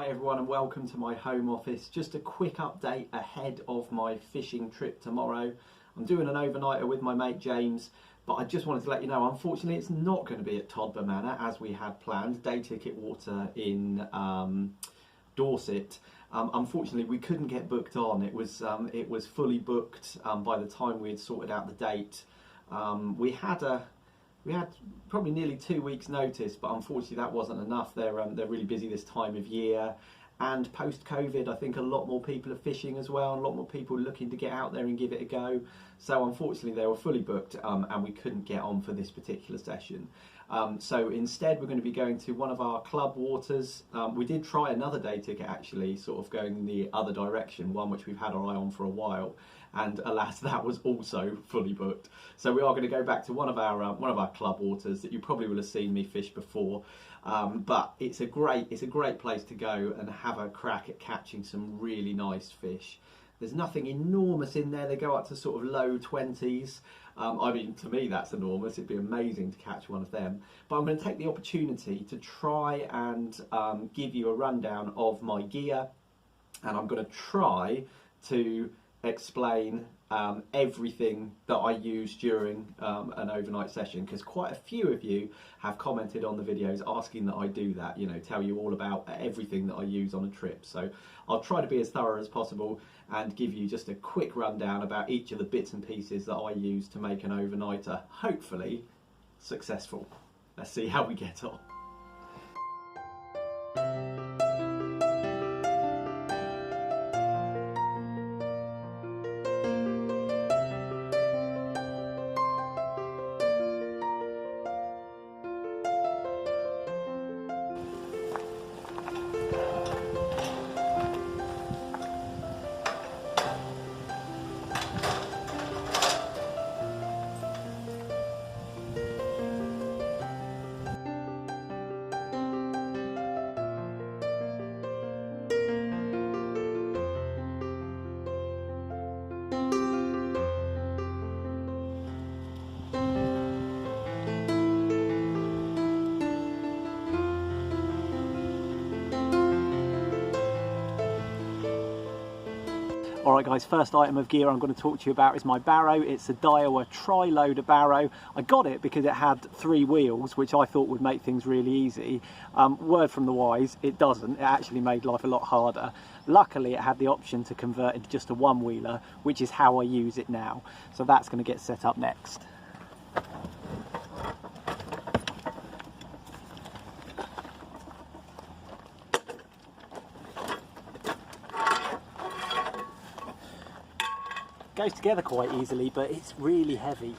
Hi everyone and welcome to my home office. Just a quick update ahead of my fishing trip tomorrow. I'm doing an overnighter with my mate James, but I just wanted to let you know, unfortunately it's not going to be at Todber Manor as we had planned. Day ticket water in Dorset. Unfortunately we couldn't get booked on. It was fully booked by the time we had sorted out the date. We had probably nearly 2 weeks notice, but unfortunately that wasn't enough. They're really busy this time of year, and post-COVID I think a lot more people are fishing as well, and a lot more people looking to get out there and give it a go. So unfortunately they were fully booked and we couldn't get on for this particular session. So instead we're going to be going to one of our club waters. We did try another day ticket actually, sort of going the other direction, one which we've had our eye on for a while, and alas that was also fully booked. So we are going to go back to one of our club waters that you probably will have seen me fish before, but it's a great place to go and have a crack at catching some really nice fish. There's nothing enormous in there. They go up to sort of low 20s. I mean, to me that's enormous. It'd be amazing to catch one of them. But I'm going to take the opportunity to try and give you a rundown of my gear, and I'm going to try to explain everything that I use during an overnight session, because quite a few of you have commented on the videos asking that I do that, you know, tell you all about everything that I use on a trip. So I'll try to be as thorough as possible and give you just a quick rundown about each of the bits and pieces that I use to make an overnighter hopefully successful. Let's see how we get on. Alright guys, first item of gear I'm going to talk to you about is my barrow. It's a Daiwa tri-loader barrow. I got it because it had 3 wheels, which I thought would make things really easy. Word from the wise, it doesn't. It actually made life a lot harder. Luckily it had the option to convert into just a 1-wheeler, which is how I use it now. So that's going to get set up next. Goes together quite easily, but it's really heavy.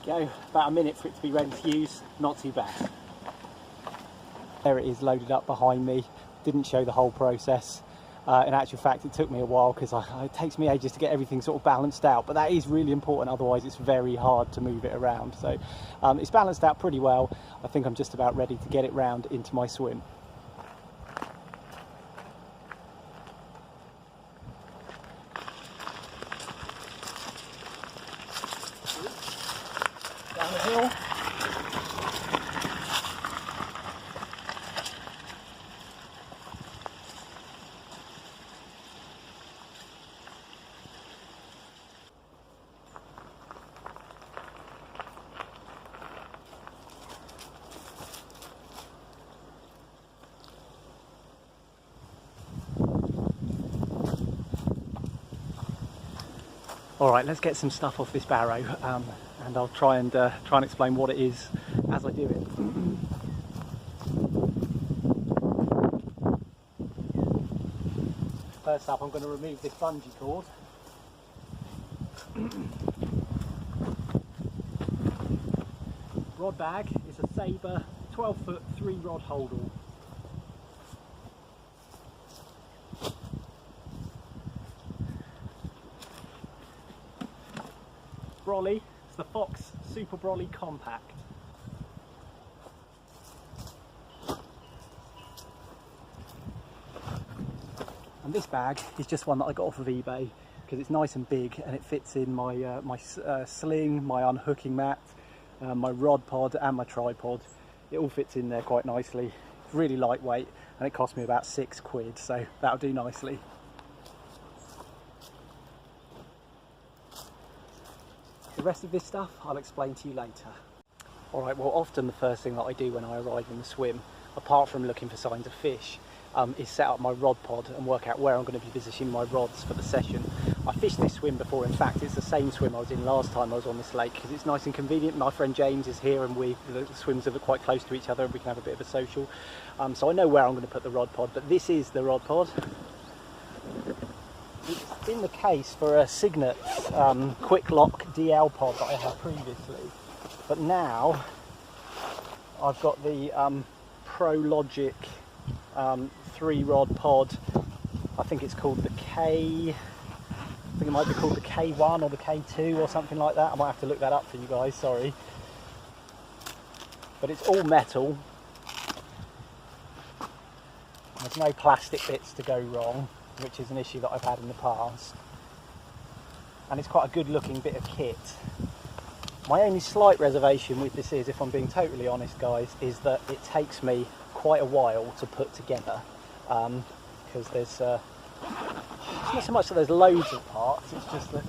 Go, about a minute for it to be ready to use, not too bad. There it is loaded up behind me. Didn't show the whole process. In actual fact it took me a while because it takes me ages to get everything sort of balanced out, but that is really important, otherwise it's very hard to move it around. So it's balanced out pretty well. I think I'm just about ready to get it round into my swim. Down the hill. All right, let's get some stuff off this barrow, and I'll try and explain what it is as I do it. First up, I'm going to remove this bungee cord. Rod bag is a Sabre 12-foot 3-rod holdall. Brolly, it's the Fox Super Brolly Compact. And this bag is just one that I got off of eBay because it's nice and big and it fits in my sling, my unhooking mat, my rod pod and my tripod. It all fits in there quite nicely. It's really lightweight and it cost me about £6, so that'll do nicely. The rest of this stuff I'll explain to you later. Alright, well, often the first thing that I do when I arrive in the swim, apart from looking for signs of fish, is set up my rod pod and work out where I'm going to be positioning my rods for the session. I fished this swim before. In fact, it's the same swim I was in last time I was on this lake because it's nice and convenient. My friend James is here and the swims are quite close to each other and we can have a bit of a social. So I know where I'm going to put the rod pod, but this is the rod pod. It's in the case for a Signet quick lock DL pod that I had previously, but now I've got the ProLogic 3-rod pod. I think it's called the I think it might be called the K1 or the K2 or something like that. I might have to look that up for you guys, sorry. But it's all metal. There's no plastic bits to go wrong, which is an issue that I've had in the past. And it's quite a good looking bit of kit. My only slight reservation with this is, if I'm being totally honest guys, is that it takes me quite a while to put together because there's it's not so much that there's loads of parts, it's just that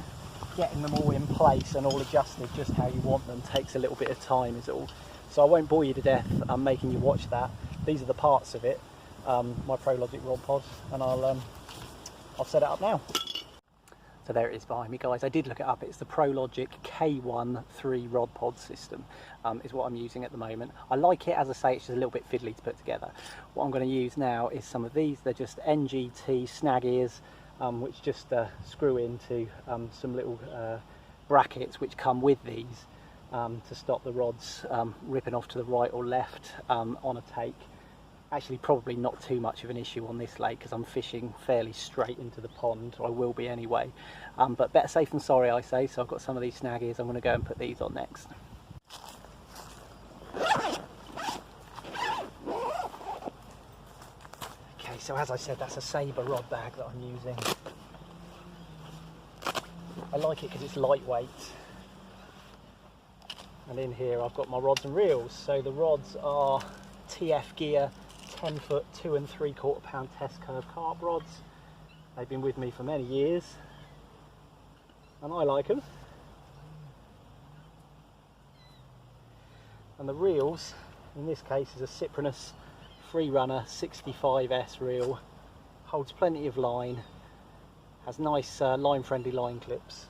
getting them all in place and all adjusted just how you want them takes a little bit of time is all. So I won't bore you to death making you watch that. These are the parts of it, my ProLogic rod pod, and I'll set it up now. So there it is behind me, guys. I did look it up. It's the ProLogic K1 3-rod pod system is what I'm using at the moment. I like it, as I say, it's just a little bit fiddly to put together. What I'm going to use now is some of these. They're just NGT snag ears, which just screw into some little brackets which come with these to stop the rods ripping off to the right or left on a take. Actually, probably not too much of an issue on this lake because I'm fishing fairly straight into the pond. I will be anyway, but better safe than sorry, I say. So I've got some of these snag ears. I'm going to go and put these on next. Okay, so as I said, that's a Sabre rod bag that I'm using. I like it because it's lightweight, and in here I've got my rods and reels. So the rods are TF Gear 10-foot 2 3/4 pound test curve carp rods. They've been with me for many years and I like them. And the reels in this case is a Cyprinus Freerunner 65S reel. Holds plenty of line, has nice line friendly line clips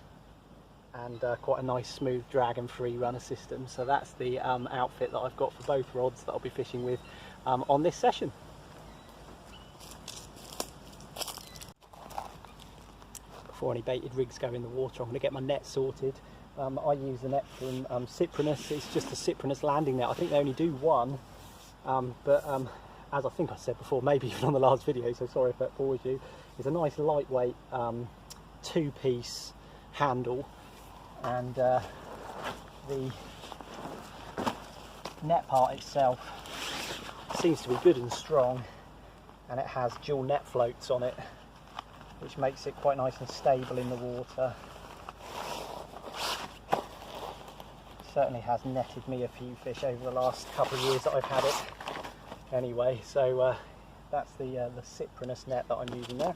and quite a nice smooth drag and free runner system. So that's the outfit that I've got for both rods that I'll be fishing with on this session. Before any baited rigs go in the water, I'm going to get my net sorted. I use the net from Cyprinus. It's just a Cyprinus landing net. I think they only do one, but as I think I said before, maybe even on the last video, so sorry if that bores you, it's a nice lightweight 2-piece handle, and the net part itself seems to be good and strong, and it has dual net floats on it, which makes it quite nice and stable in the water. Certainly has netted me a few fish over the last couple of years that I've had it. Anyway, so that's the Cyprinus net that I'm using there.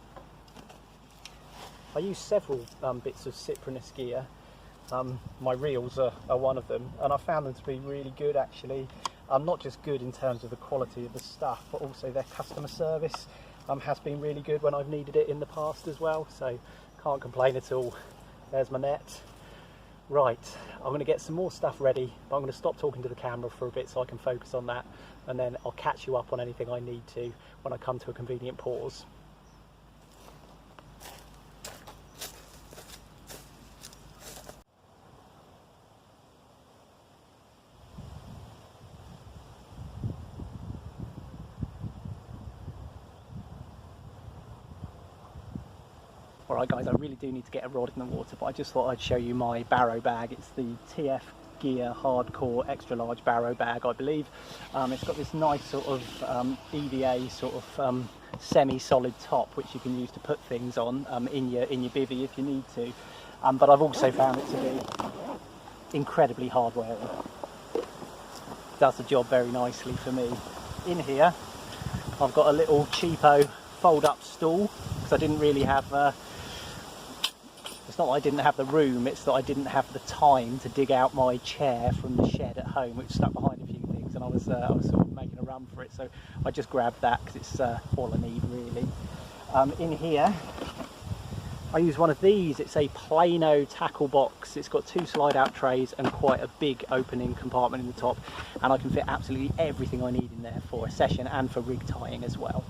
I use several bits of Cyprinus gear. My reels are one of them, and I found them to be really good actually. Not just good in terms of the quality of the stuff, but also their customer service has been really good when I've needed it in the past as well, so can't complain at all. There's my net. Right, I'm going to get some more stuff ready, but I'm going to stop talking to the camera for a bit so I can focus on that, and then I'll catch you up on anything I need to when I come to a convenient pause. Alright guys, I really do need to get a rod in the water, but I just thought I'd show you my barrow bag. It's the TF Gear Hardcore Extra Large Barrow Bag, I believe. It's got this nice sort of EVA sort of semi-solid top, which you can use to put things on in your bivvy if you need to. But I've also found it to be incredibly hard wearing. Does the job very nicely for me. In here, I've got a little cheapo fold-up stool because I didn't really have. It's not that I didn't have the room, it's that I didn't have the time to dig out my chair from the shed at home, which stuck behind a few things, and I was sort of making a run for it, so I just grabbed that because it's all I need really. In here, I use one of these. It's a Plano tackle box. It's got 2 slide out trays and quite a big opening compartment in the top, and I can fit absolutely everything I need in there for a session and for rig tying as well.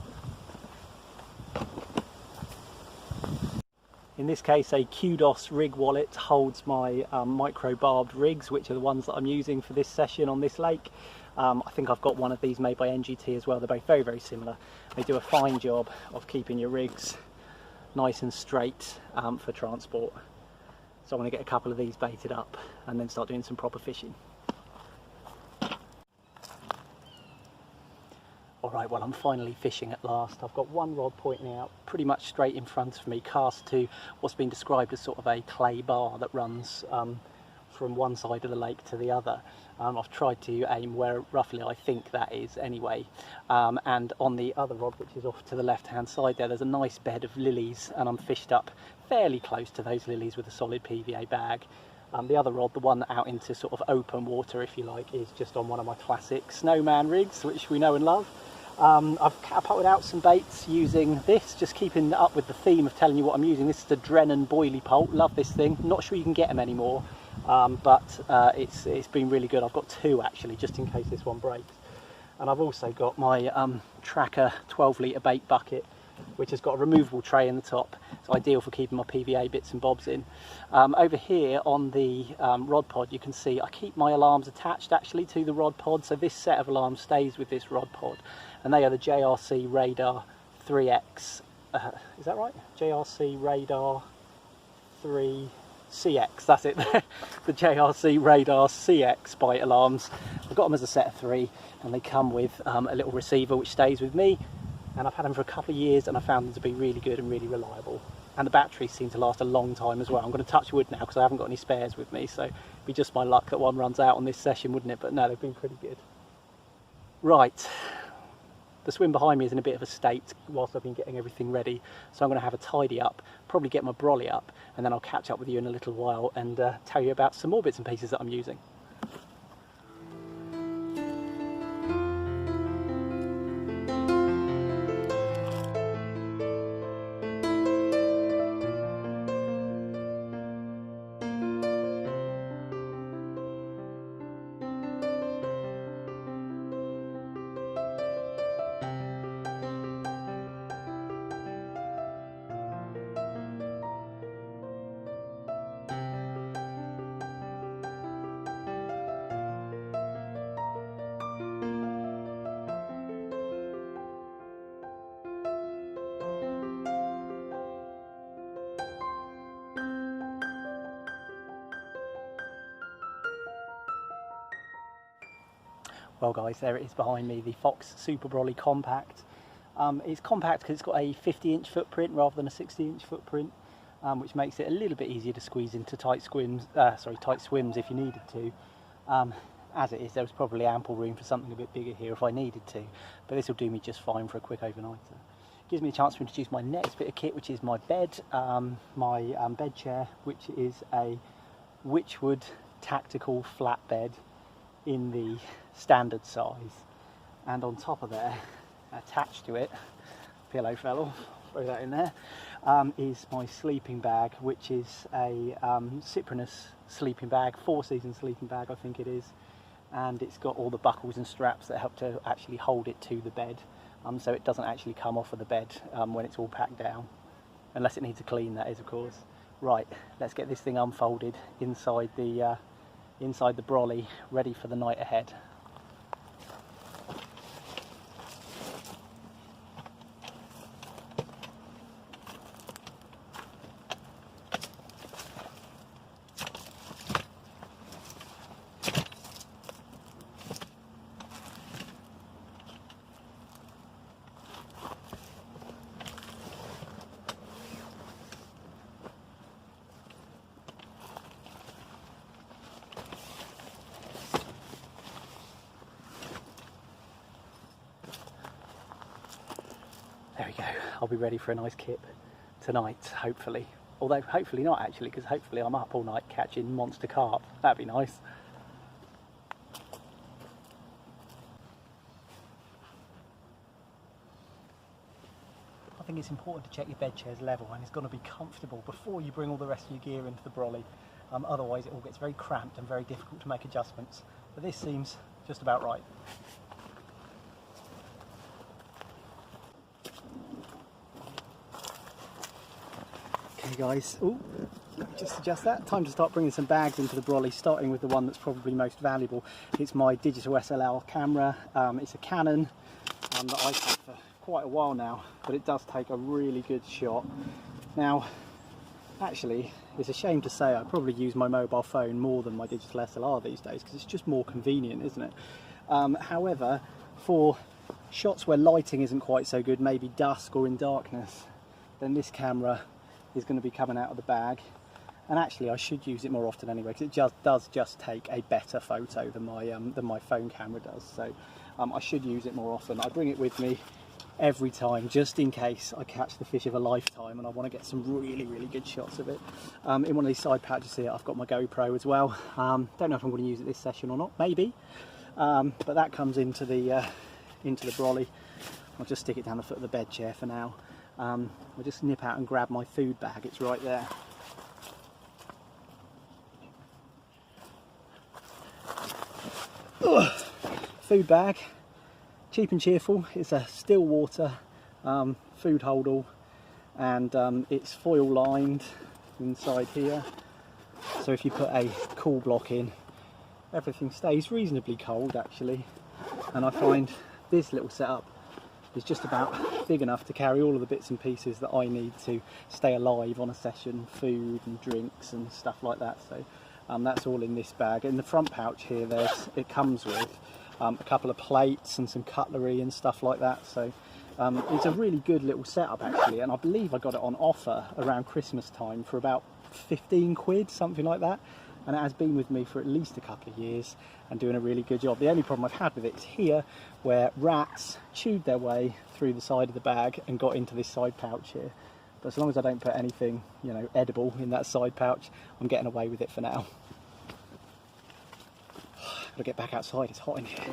In this case, a Kudos rig wallet holds my micro barbed rigs, which are the ones that I'm using for this session on this lake. I think I've got one of these made by NGT as well. They're both very, very similar. They do a fine job of keeping your rigs nice and straight for transport. So I'm going to get a couple of these baited up and then start doing some proper fishing. Alright, well I'm finally fishing at last. I've got one rod pointing out pretty much straight in front of me, cast to what's been described as sort of a clay bar that runs from one side of the lake to the other. I've tried to aim where roughly I think that is anyway. And on the other rod, which is off to the left hand side there's a nice bed of lilies, and I'm fished up fairly close to those lilies with a solid PVA bag. The other rod, the one out into sort of open water if you like, is just on one of my classic snowman rigs, which we know and love. I've catapulted out some baits using this, just keeping up with the theme of telling you what I'm using. This is the Drennan Boilie Pole. Love this thing. Not sure you can get them anymore, but it's been really good. I've got 2 actually, just in case this one breaks. And I've also got my Tracker 12-litre bait bucket, which has got a removable tray in the top. It's ideal for keeping my PVA bits and bobs in. Over here on the rod pod, you can see I keep my alarms attached actually to the rod pod, so this set of alarms stays with this rod pod, and they are the JRC Radar 3X. Is that right? JRC Radar 3CX, that's it. The JRC Radar CX bite alarms. I've got them as a set of 3, and they come with a little receiver which stays with me. And I've had them for a couple of years and I found them to be really good and really reliable. And the batteries seem to last a long time as well. I'm going to touch wood now because I haven't got any spares with me, so it'd be just my luck that one runs out on this session, wouldn't it? But no, they've been pretty good. Right, the swim behind me is in a bit of a state whilst I've been getting everything ready, so I'm going to have a tidy up, probably get my brolly up, and then I'll catch up with you in a little while and tell you about some more bits and pieces that I'm using. Well guys, there it is behind me, the Fox Super Brolly Compact. It's compact because it's got a 50-inch footprint rather than a 60-inch footprint, which makes it a little bit easier to squeeze into tight swims if you needed to. As it is, there was probably ample room for something a bit bigger here if I needed to, but this will do me just fine for a quick overnighter. Gives me a chance to introduce my next bit of kit, which is my bed, my bed chair, which is a Witchwood tactical flatbed in the standard size, and on top of there, attached to it, pillow fell off, throw that in there, is my sleeping bag, which is a Cyprinus sleeping bag, 4-season sleeping bag I think it is, and it's got all the buckles and straps that help to actually hold it to the bed, so it doesn't actually come off of the bed when it's all packed down, unless it needs a clean, that is of course. Right, let's get this thing unfolded inside the brolly, ready for the night ahead. There we go. I'll be ready for a nice kip tonight, hopefully. Although hopefully not actually, because hopefully I'm up all night catching monster carp. That'd be nice. I think it's important to check your bed chair's level, and it's got to be comfortable before you bring all the rest of your gear into the brolly. Otherwise it all gets very cramped and very difficult to make adjustments. But this seems just about right. Okay guys, let me just adjust that. Time to start bringing some bags into the brolly, starting with the one that's probably most valuable. It's my digital SLR camera. It's a Canon that I've had for quite a while now, but it does take a really good shot. Now, actually, it's a shame to say I probably use my mobile phone more than my digital SLR these days, because it's just more convenient, isn't it? However, for shots where lighting isn't quite so good, maybe dusk or in darkness, then this camera is going to be coming out of the bag. And actually I should use it more often anyway, because it does just take a better photo than my phone camera does. So I should use it more often. I bring it with me every time, just in case I catch the fish of a lifetime and I want to get some really, really good shots of it. In one of these side pouches here, I've got my GoPro as well. Don't know if I'm going to use it this session or not, maybe. But that comes into the brolly. I'll just stick it down the foot of the bed chair for now. I'll just nip out and grab my food bag, it's right there. Food bag, cheap and cheerful. It's a still water food holdall, and it's foil lined inside here, so if you put a cool block in, everything stays reasonably cold actually. And I find this little setup is just about big enough to carry all of the bits and pieces that I need to stay alive on a session, food and drinks and stuff like that. So that's all in this bag. In the front pouch here, it comes with a couple of plates and some cutlery and stuff like that. So it's a really good little setup actually, and I believe I got it on offer around Christmas time for about 15 quid, something like that. And it has been with me for at least a couple of years and doing a really good job. The only problem I've had with it is here, where rats chewed their way through the side of the bag and got into this side pouch here. But as long as I don't put anything, you know, edible in that side pouch, I'm getting away with it for now. Gotta get back outside, it's hot in here.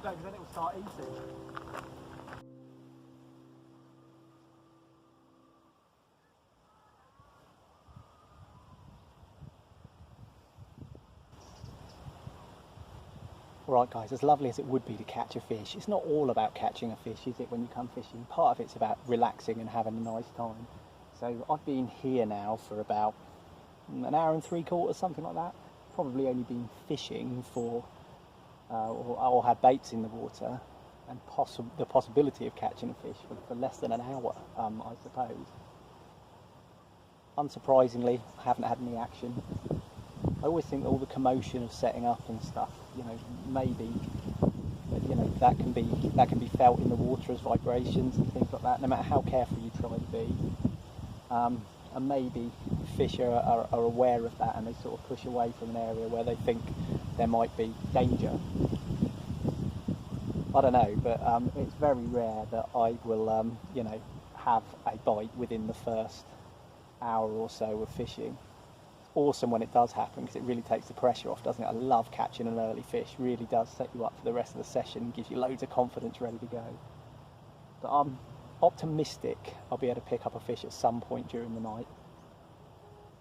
Don't, because then it will start eating. Alright guys, as lovely as it would be to catch a fish, it's not all about catching a fish, is it, when you come fishing? Part of it's about relaxing and having a nice time. So I've been here now for about an hour and 3/4, something like that. Probably only been fishing for or had baits in the water, and the possibility of catching a fish for less than an hour, I suppose. Unsurprisingly, I haven't had any action. I always think all the commotion of setting up and stuff, you know, maybe, you know, that can be felt in the water as vibrations and things like that, no matter how careful you try to be. And maybe fish are aware of that, and they sort of push away from an area where they think there might be danger. I don't know, but it's very rare that I will, you know, have a bite within the first hour or so of fishing. It's awesome when it does happen, because it really takes the pressure off, doesn't it? I love catching an early fish. Really does set you up for the rest of the session, gives you loads of confidence ready to go. But I'm optimistic I'll be able to pick up a fish at some point during the night.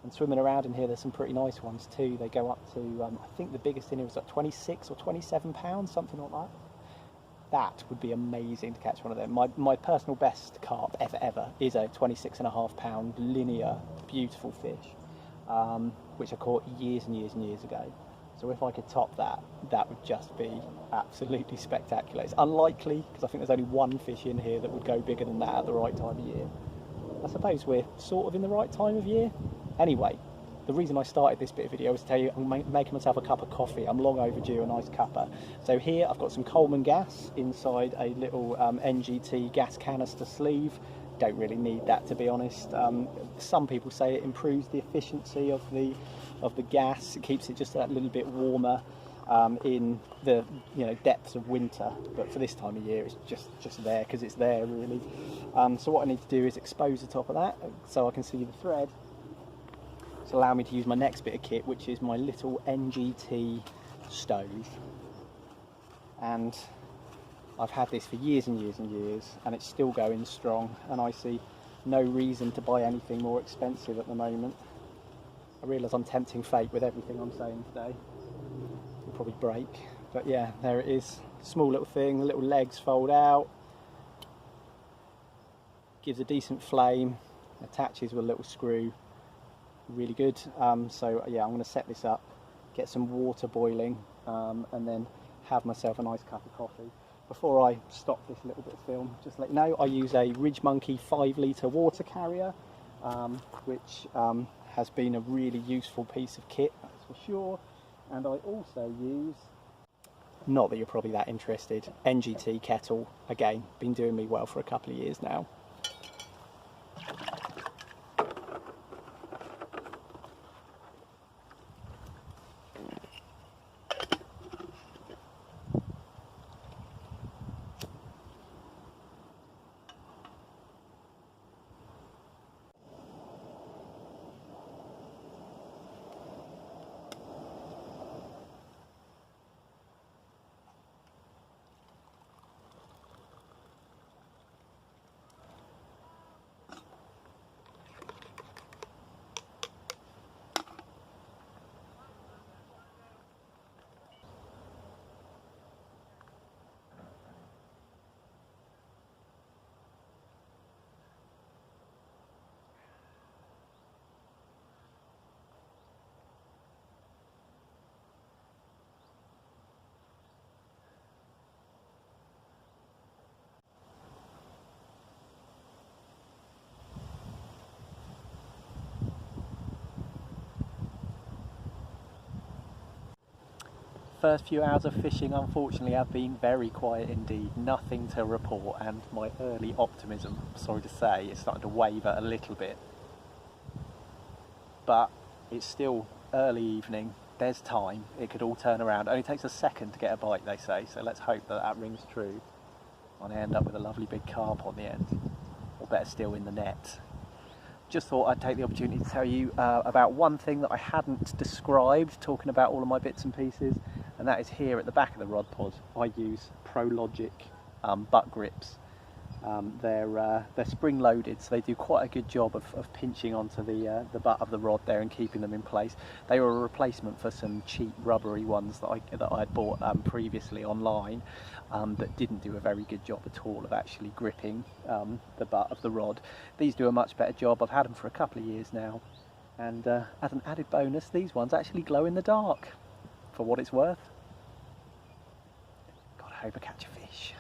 And swimming around in here, there's some pretty nice ones too. They go up to, I think the biggest in here was like 26 or 27 pounds, something like that. that would be amazing to catch one of them. My personal best carp ever is a 26.5 pound linear, beautiful fish, which I caught years and years and years ago. So if I could top that, that would just be absolutely spectacular. It's unlikely, because I think there's only one fish in here that would go bigger than that at the right time of year. I suppose we're sort of in the right time of year. Anyway, the reason I started this bit of video was to tell you I'm making myself a cup of coffee. I'm long overdue a nice cuppa. So here I've got some Coleman gas inside a little NGT gas canister sleeve. Don't really need that, to be honest. Some people say it improves the efficiency of the gas. It keeps it just a little bit warmer in the depths of winter. But for this time of year, it's just there because it's there, really. So what I need to do is expose the top of that so I can see the thread. It's allow me to use my next bit of kit, which is my little NGT stove. And I've had this for years and years and years, and it's still going strong, and I see no reason to buy anything more expensive at the moment. I realise I'm tempting fate with everything I'm saying today. It'll probably break, but yeah, there it is. Small little thing, the little legs fold out, gives a decent flame, attaches with a little screw. Really good. So yeah, I'm going to set this up, get some water boiling, and then have myself a nice cup of coffee. Before I stop this little bit of film, just to let you know, I use a Ridge Monkey 5 litre water carrier, which has been a really useful piece of kit, that's for sure. And I also use, not that you're probably that interested, NGT kettle. Again, been doing me well for a couple of years now. First few hours of fishing unfortunately have been very quiet indeed, nothing to report, and my early optimism, sorry to say, is starting to waver a little bit. But it's still early evening, there's time, it could all turn around. It only takes a second to get a bite, they say, so let's hope that that rings true. And I end up with a lovely big carp on the end, or better still, in the net. Just thought I'd take the opportunity to tell you about one thing that I hadn't described, talking about all of my bits and pieces, and that is here at the back of the rod pod. I use ProLogic butt grips. They're spring loaded, so they do quite a good job of pinching onto the butt of the rod there and keeping them in place. They were a replacement for some cheap rubbery ones that I had bought previously online, that didn't do a very good job at all of actually gripping the butt of the rod. These do a much better job. I've had them for a couple of years now, and as an added bonus, these ones actually glow in the dark, for what it's worth. God, I hope I catch a fish.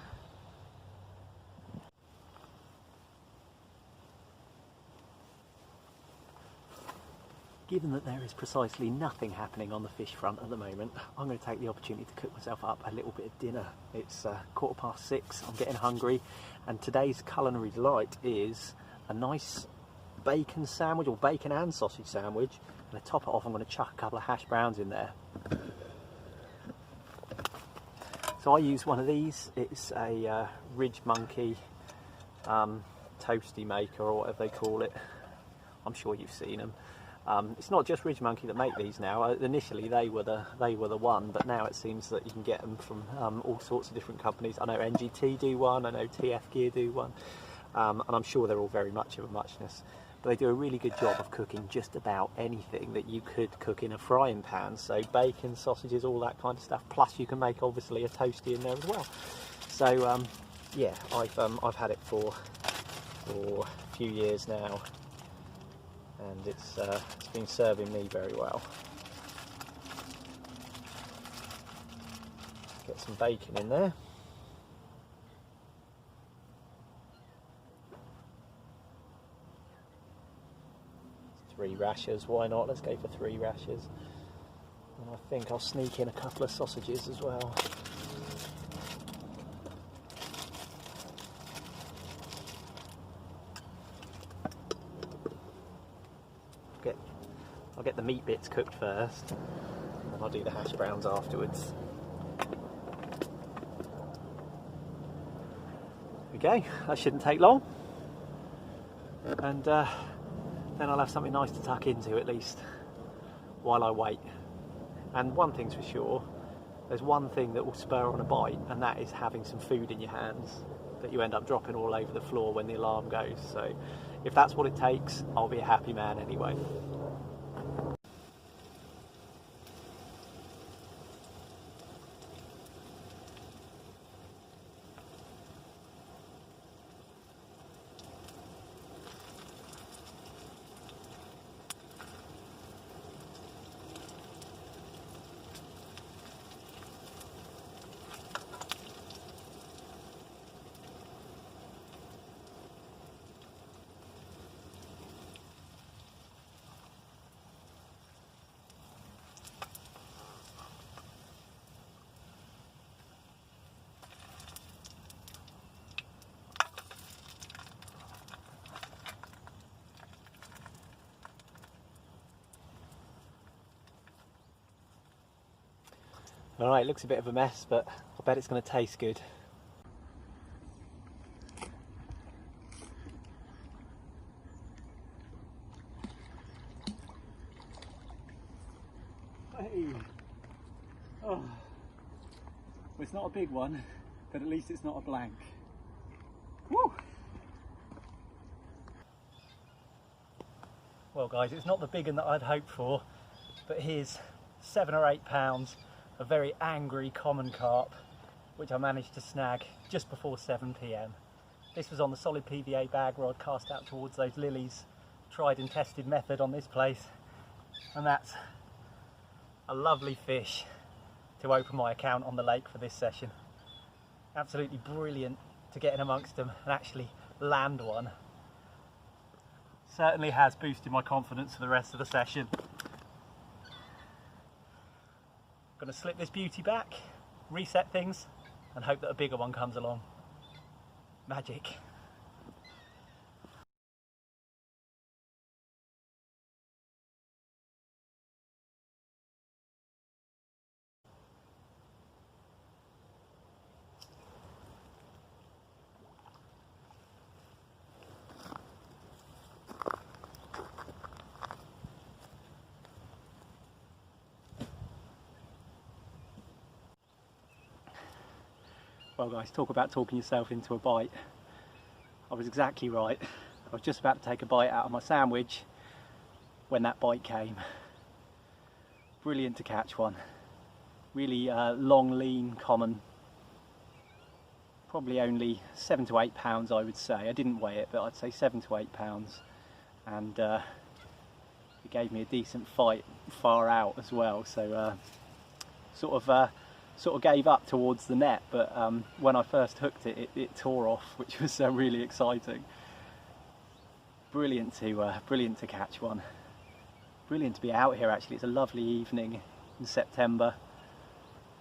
Given that there is precisely nothing happening on the fish front at the moment, I'm going to take the opportunity to cook myself up a little bit of dinner. It's 6:15, I'm getting hungry, and today's culinary delight is a nice bacon sandwich, or bacon and sausage sandwich, and to top it off I'm going to chuck a couple of hash browns in there. So I use one of these. It's a Ridge Monkey toasty maker, or whatever they call it. I'm sure you've seen them. It's not just Ridge Monkey that make these now. Initially they were the one, but now it seems that you can get them from all sorts of different companies. I know NGT do one, I know TF Gear do one, and I'm sure they're all very much of a muchness. But they do a really good job of cooking just about anything that you could cook in a frying pan. So bacon, sausages, all that kind of stuff. Plus you can make obviously a toasty in there as well. So yeah, I've had it for a few years now, and it's been serving me very well. Get some bacon in there. 3 rashers, why not? Let's go for 3 rashers. And I think I'll sneak in a couple of sausages as well. I'll get the meat bits cooked first, and I'll do the hash browns afterwards. Okay, that shouldn't take long, and then I'll have something nice to tuck into at least while I wait. And one thing's for sure, there's one thing that will spur on a bite, and that is having some food in your hands that you end up dropping all over the floor when the alarm goes. So if that's what it takes, I'll be a happy man anyway. Alright, looks a bit of a mess, but I bet it's going to taste good. Hey! Oh. Well, it's not a big one, but at least it's not a blank. Woo! Well guys, it's not the big one that I'd hoped for, but here's 7 or 8 pounds of very angry common carp, which I managed to snag just before 7 p.m. This was on the solid PVA bag rod cast out towards those lilies, tried and tested method on this place, and that's a lovely fish to open my account on the lake for this session. Absolutely brilliant to get in amongst them and actually land one. Certainly has boosted my confidence for the rest of the session. Going to slip this beauty back, reset things, and hope that a bigger one comes along. Magic. Well guys, talk about talking yourself into a bite. I was exactly right. I was just about to take a bite out of my sandwich when that bite came. Brilliant to catch one. Really long, lean, common. Probably only 7 to 8 pounds, I would say. I didn't weigh it, but I'd say 7 to 8 pounds. And it gave me a decent fight far out as well. So sort of gave up towards the net, but when I first hooked it, it tore off, which was really exciting. Brilliant to catch one. Brilliant to be out here actually. It's a lovely evening in September.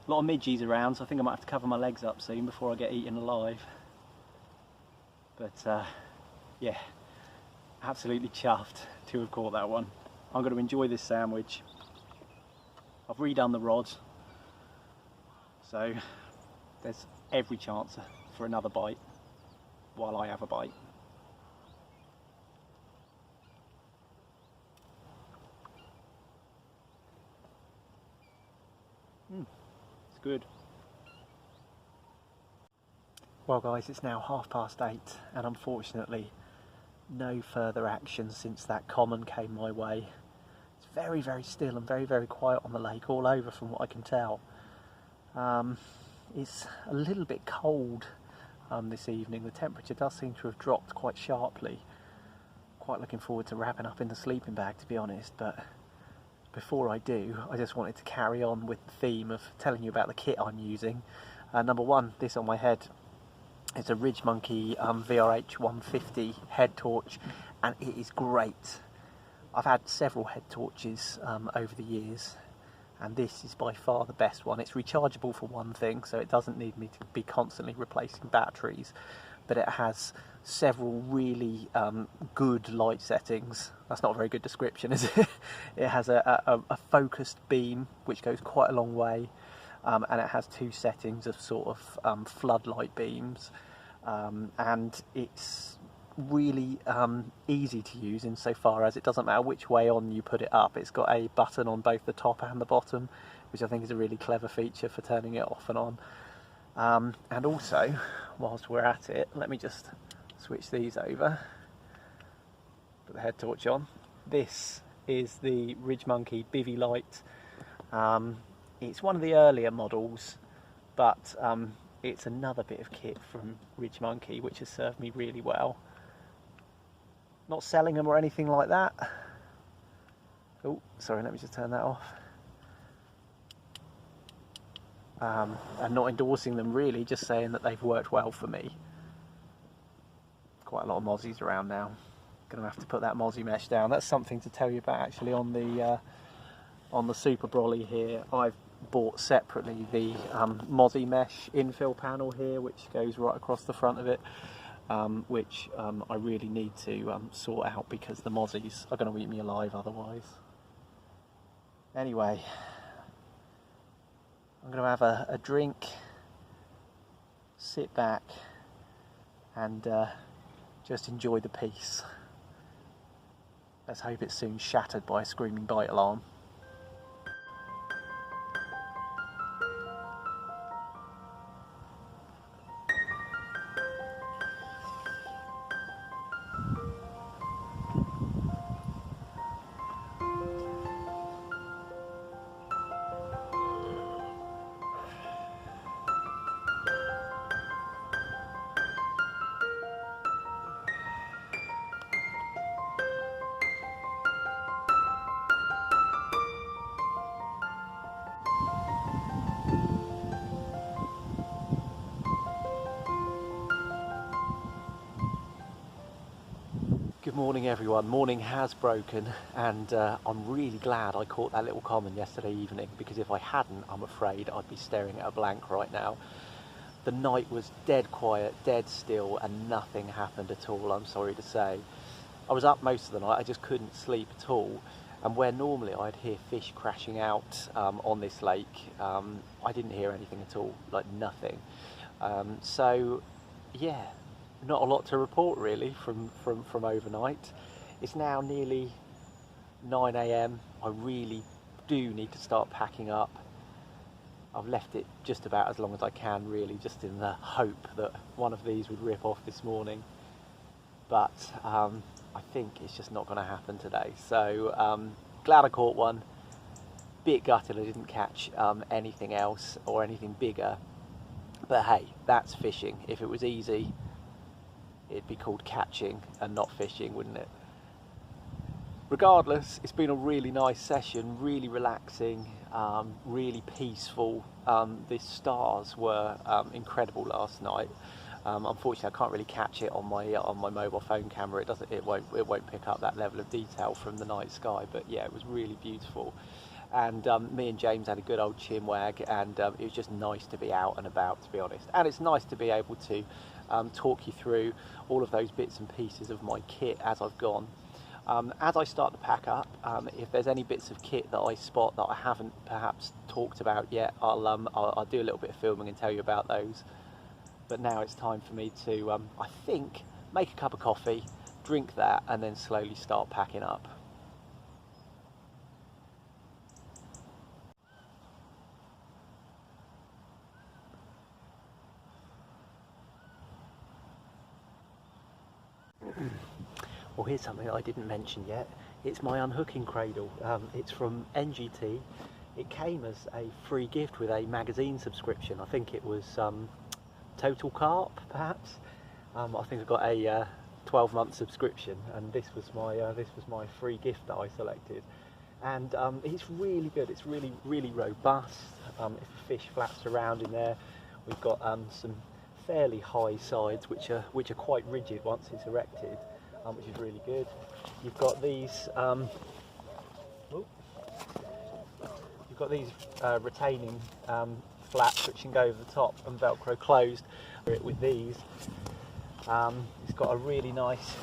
A lot of midgies around, so I think I might have to cover my legs up soon before I get eaten alive. But yeah, absolutely chuffed to have caught that one. I'm going to enjoy this sandwich. I've redone the rod, so there's every chance for another bite while I have a bite. It's good. Well guys, it's now 8:30 and unfortunately no further action since that common came my way. It's very, very still and very, very quiet on the lake all over from what I can tell. It's a little bit cold this evening. The temperature does seem to have dropped quite sharply. Quite looking forward to wrapping up in the sleeping bag, to be honest, but before I do, I just wanted to carry on with the theme of telling you about the kit I'm using. Number one, this on my head, it's a Ridge Monkey VRH 150 head torch, and it is great. I've had several head torches over the years, and this is by far the best one. It's rechargeable for one thing, so it doesn't need me to be constantly replacing batteries, but it has several really good light settings. That's not a very good description, is it? It has a focused beam, which goes quite a long way, and it has two settings of sort of floodlight beams, and it's really easy to use insofar as it doesn't matter which way on you put it up. It's got a button on both the top and the bottom, which I think is a really clever feature for turning it off and on. And also, whilst we're at it, let me just switch these over. Put the head torch on. This is the Ridge Monkey Bivy Light. It's one of the earlier models, but it's another bit of kit from Ridge Monkey which has served me really well. Not selling them or anything like that. Oh, sorry, let me just turn that off. And not endorsing them really, just saying that they've worked well for me. Quite a lot of mozzies around now. Gonna have to put that mozzie mesh down. That's something to tell you about actually on the Super Brolly here. I've bought separately the mozzie mesh infill panel here, which goes right across the front of it, which I really need to sort out because the mozzies are going to eat me alive otherwise. Anyway, I'm going to have a drink, sit back and just enjoy the peace. Let's hope it's soon shattered by a screaming bite alarm. Good morning everyone. Morning has broken, and I'm really glad I caught that little common yesterday evening, because if I hadn't, I'm afraid I'd be staring at a blank right now. The night was dead quiet, dead still, and nothing happened at all, I'm sorry to say. I was up most of the night, I just couldn't sleep at all, and where normally I'd hear fish crashing out on this lake, I didn't hear anything at all, like nothing. So yeah, not a lot to report really from overnight. It's now nearly 9 AM. I really do need to start packing up. I've left it just about as long as I can really, just in the hope that one of these would rip off this morning, but I think it's just not going to happen today. So glad I caught one. Bit gutted I didn't catch anything else or anything bigger, but hey, that's fishing. If it was easy, it'd be called catching and not fishing, wouldn't it? Regardless, it's been a really nice session, really relaxing, really peaceful. The stars were incredible last night. Unfortunately, I can't really catch it on my mobile phone camera. It won't pick up that level of detail from the night sky. But yeah, it was really beautiful. And me and James had a good old chinwag, and it was just nice to be out and about, to be honest. And it's nice to be able to talk you through all of those bits and pieces of my kit as I've gone. As I start to pack up, if there's any bits of kit that I spot that I haven't perhaps talked about yet, I'll do a little bit of filming and tell you about those. But now it's time for me to, I think, make a cup of coffee, drink that, and then slowly start packing up. Well, here's something that I didn't mention yet. It's my unhooking cradle. It's from NGT. it came as a free gift with a magazine subscription. I think it was Total Carp, perhaps. I think I got a 12-month subscription, and this was my free gift that I selected. And it's really good. It's really robust. If a fish flaps around in there, we've got some fairly high sides, which are quite rigid once it's erected, which is really good. You've got these. Got these retaining flaps which can go over the top and Velcro closed. With these, it's got a really nice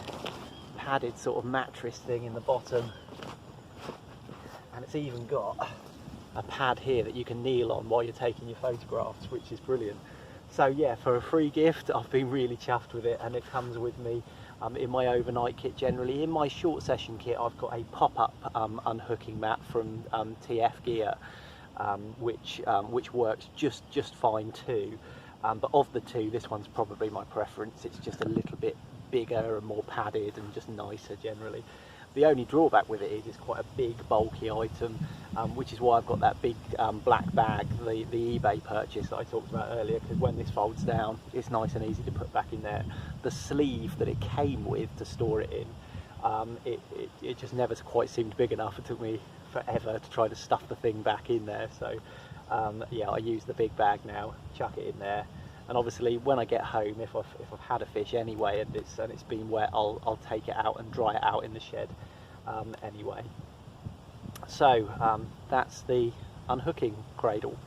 padded sort of mattress thing in the bottom, and it's even got a pad here that you can kneel on while you're taking your photographs, which is brilliant. So yeah, for a free gift, I've been really chuffed with it, and it comes with me in my overnight kit generally. In my short session kit, I've got a pop-up unhooking mat from TF Gear, which works just fine too. But of the two, this one's probably my preference. It's just a little bit bigger and more padded and just nicer generally. The only drawback with it is it's quite a big, bulky item, which is why I've got that big black bag, the eBay purchase that I talked about earlier, because when this folds down, it's nice and easy to put back in there. The sleeve that it came with to store it in, it just never quite seemed big enough. It took me forever to try to stuff the thing back in there. So yeah, I use the big bag now, chuck it in there. And obviously when I get home, if I've had a fish anyway and it's been wet, I'll take it out and dry it out in the shed anyway. So that's the unhooking cradle.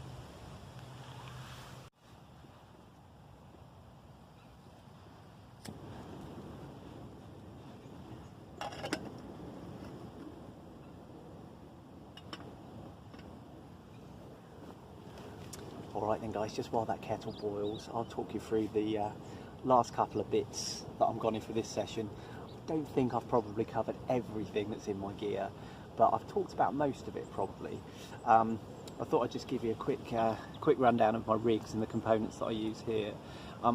Alright then guys, just while that kettle boils, I'll talk you through the last couple of bits that I'm going in for this session. I don't think I've probably covered everything that's in my gear, but I've talked about most of it probably. I thought I'd just give you a quick rundown of my rigs and the components that I use here.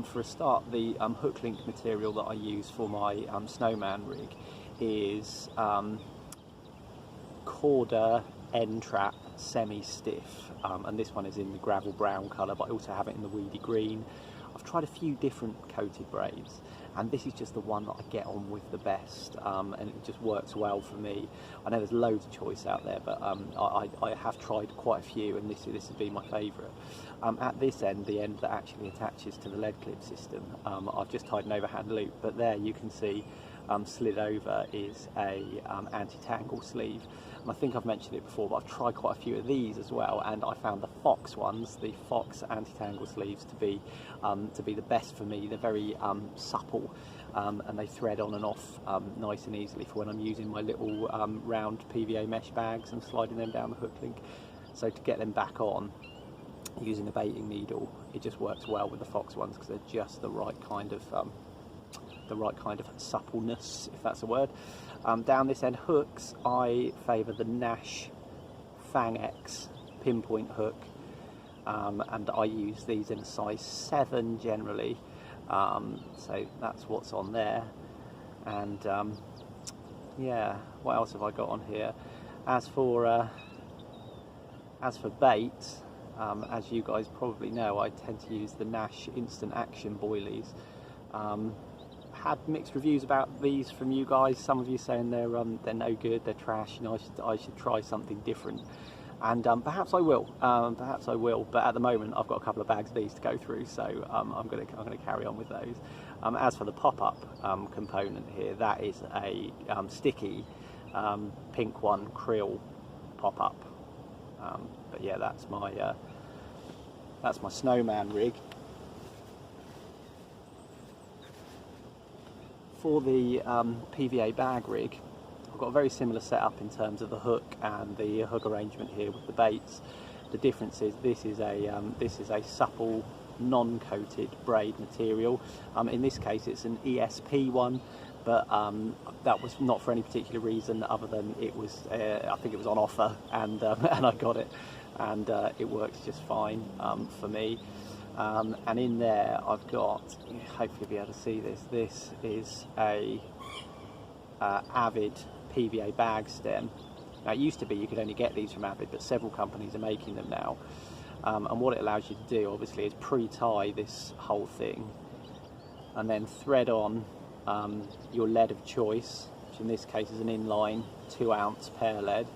For a start, the hook link material that I use for my snowman rig is Corda N-Trap semi-stiff, and this one is in the gravel brown colour, but I also have it in the weedy green. I've tried a few different coated braids, and this is just the one that I get on with the best, and it just works well for me. I know there's loads of choice out there, but I have tried quite a few, and this has been my favourite. At this end, the end that actually attaches to the lead clip system, I've just tied an overhand loop, but there you can see slid over is a anti-tangle sleeve. And I think I've mentioned it before, but I've tried quite a few of these as well, and I found the Fox ones, the Fox anti-tangle sleeves, to be the best for me. They're very supple, and they thread on and off nice and easily for when I'm using my little round PVA mesh bags and sliding them down the hook link. So to get them back on using a baiting needle, it just works well with the Fox ones because they're just the right kind of suppleness, if that's a word. Down this end hooks, I favour the Nash Fang X pinpoint hook, and I use these in a size 7 generally, so that's what's on there. And yeah, what else have I got on here? As for bait, as you guys probably know, I tend to use the Nash instant action boilies. Had mixed reviews about these from you guys. Some of you saying they're no good, they're trash, and I should try something different. And perhaps I will. But at the moment, I've got a couple of bags of these to go through, so I'm going to carry on with those. As for the pop-up component here, that is a sticky pink one krill pop-up. But yeah, that's my snowman rig. For the PVA bag rig, I've got a very similar setup in terms of the hook and the hook arrangement here with the baits. The difference is this is a supple, non-coated braid material. In this case, it's an ESP one, but that was not for any particular reason other than it was I think it was on offer, and and I got it, and it works just fine for me. And in there I've got, hopefully you'll be able to see this, this is a Avid PVA bag stem, Now it used to be you could only get these from Avid, but several companies are making them now. And what it allows you to do, obviously, is pre-tie this whole thing and then thread on your lead of choice, which in this case is an inline 2-ounce pear lead.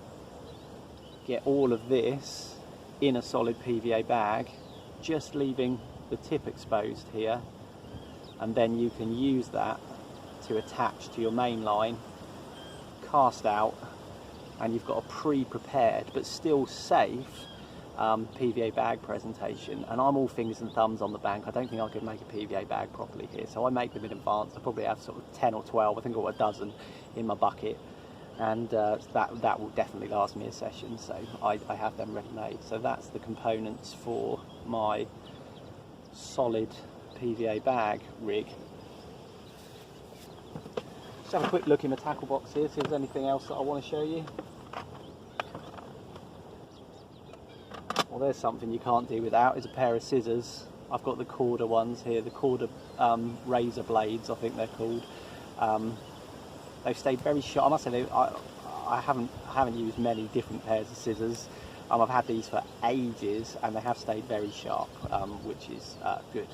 Get all of this in a solid PVA bag, just leaving the tip exposed here, and then you can use that to attach to your main line, cast out, and you've got a pre-prepared but still safe PVA bag presentation. And I'm all fingers and thumbs on the bank. I don't think I could make a PVA bag properly here, so I make them in advance. I probably have sort of 10 or 12, I think I've got a dozen in my bucket, and that will definitely last me a session, so I have them ready made. So that's the components for my solid PVA bag rig. Just have a quick look in the tackle box here, see if there's anything else that I want to show you. Well, there's something you can't do without, is a pair of scissors. I've got the Corda ones here, the Corda razor blades, I think they're called. They've stayed very sharp. I must say, I haven't used many different pairs of scissors. I've had these for ages, and they have stayed very sharp, which is good.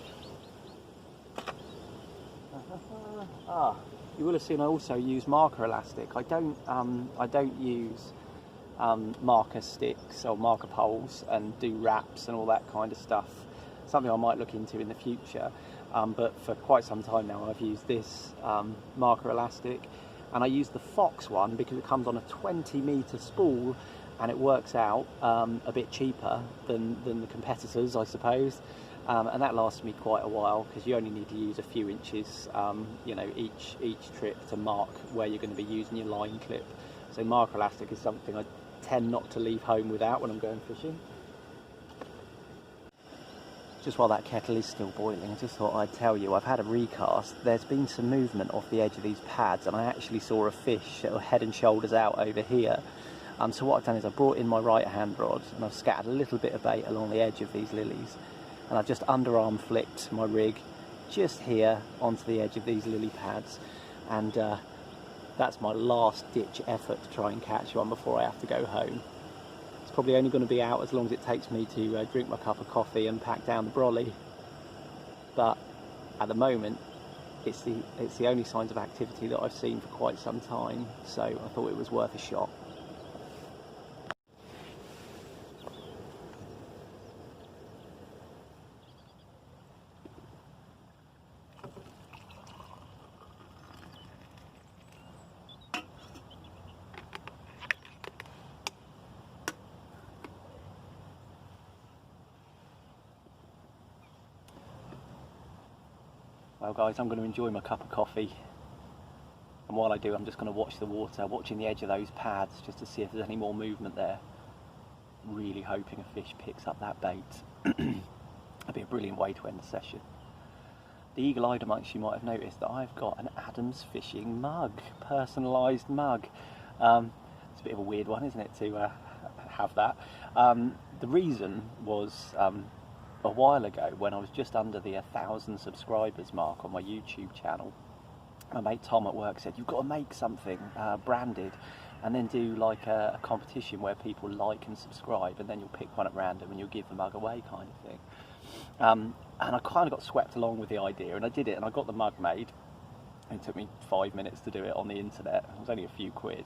You will have seen I also use marker elastic. I don't use marker sticks or marker poles and do wraps and all that kind of stuff. Something I might look into in the future, but for quite some time now I've used this marker elastic, and I use the Fox one because it comes on a 20-meter spool, and it works out a bit cheaper than the competitors, I suppose, and that lasts me quite a while because you only need to use a few inches, you know, each trip to mark where you're going to be using your line clip. So marker elastic is something I tend not to leave home without when I'm going fishing. Just while that kettle is still boiling, I just thought I'd tell you, I've had a recast. There's been some movement off the edge of these pads, and I actually saw a fish head and shoulders out over here. So what I've done is I've brought in my right hand rod, and I've scattered a little bit of bait along the edge of these lilies, and I've just underarm flicked my rig just here onto the edge of these lily pads, and that's my last ditch effort to try and catch one before I have to go home. It's probably only going to be out as long as it takes me to drink my cup of coffee and pack down the brolly, but at the moment it's the only signs of activity that I've seen for quite some time, so I thought it was worth a shot. Well guys, I'm going to enjoy my cup of coffee, and while I do I'm just going to watch the water, watching the edge of those pads just to see if there's any more movement there. Really hoping a fish picks up that bait. That'd be a brilliant way to end the session. The eagle-eyed amongst you might have noticed that I've got an Adams fishing mug, personalised mug. It's a bit of a weird one, isn't it, to have that. The reason was a while ago, when I was just under the 1,000 subscribers mark on my YouTube channel, my mate Tom at work said, you've got to make something branded and then do like a competition where people like and subscribe, and then you'll pick one at random and you'll give the mug away, kind of thing. And I kind of got swept along with the idea, and I did it, and I got the mug made. It took me 5 minutes to do it on the internet. It was only a few quid,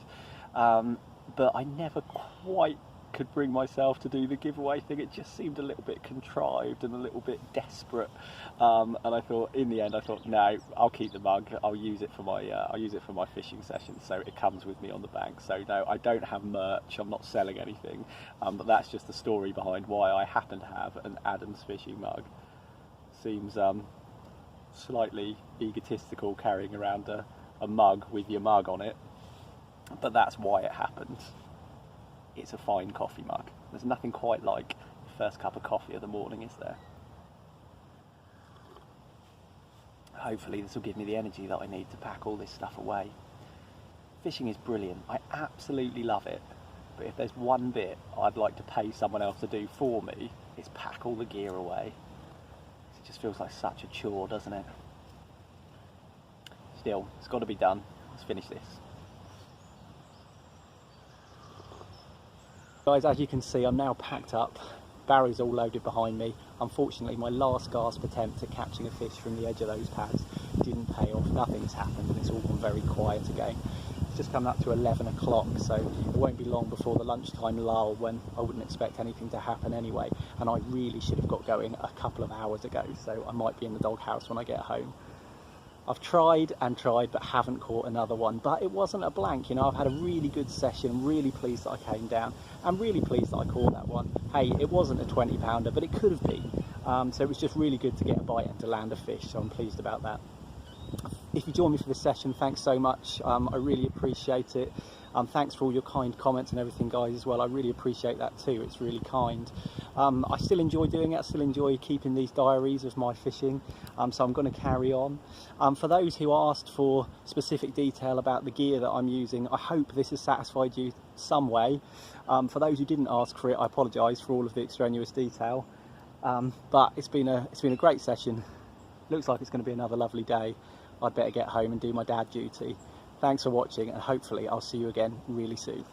but I never quite could bring myself to do the giveaway thing. It just seemed a little bit contrived and a little bit desperate, and I thought, in the end, no, I'll keep the mug. I'll use it for my fishing sessions, so it comes with me on the bank. So no, I don't have merch. I'm not selling anything, but that's just the story behind why I happen to have an Adams fishing mug. Seems slightly egotistical carrying around a mug with your mug on it, but that's why it happened. It's a fine coffee mug. There's nothing quite like the first cup of coffee of the morning, is there? Hopefully this will give me the energy that I need to pack all this stuff away. Fishing is brilliant. I absolutely love it. But if there's one bit I'd like to pay someone else to do for me, it's pack all the gear away. It just feels like such a chore, doesn't it? Still, it's got to be done. Let's finish this. Guys, as you can see, I'm now packed up, barrows all loaded behind me. Unfortunately, my last gasp attempt at catching a fish from the edge of those pads didn't pay off. Nothing's happened and it's all gone very quiet again. It's just coming up to 11 o'clock, so it won't be long before the lunchtime lull when I wouldn't expect anything to happen anyway. And I really should have got going a couple of hours ago, so I might be in the doghouse when I get home. I've tried and tried but haven't caught another one, but it wasn't a blank. You know, I've had a really good session, really pleased that I came down. I'm really pleased that I caught that one. Hey, it wasn't a 20 pounder, but it could have been. So it was just really good to get a bite and to land a fish, so I'm pleased about that. If you join me for this session, thanks so much. I really appreciate it. Thanks for all your kind comments and everything, guys, as well. I really appreciate that too. It's really kind. I still enjoy doing it. I still enjoy keeping these diaries of my fishing, so I'm going to carry on. For those who asked for specific detail about the gear that I'm using, I hope this has satisfied you some way. For those who didn't ask for it, I apologise for all of the extraneous detail. But it's been a great session. Looks like it's going to be another lovely day. I'd better get home and do my dad duty. Thanks for watching, and hopefully I'll see you again really soon.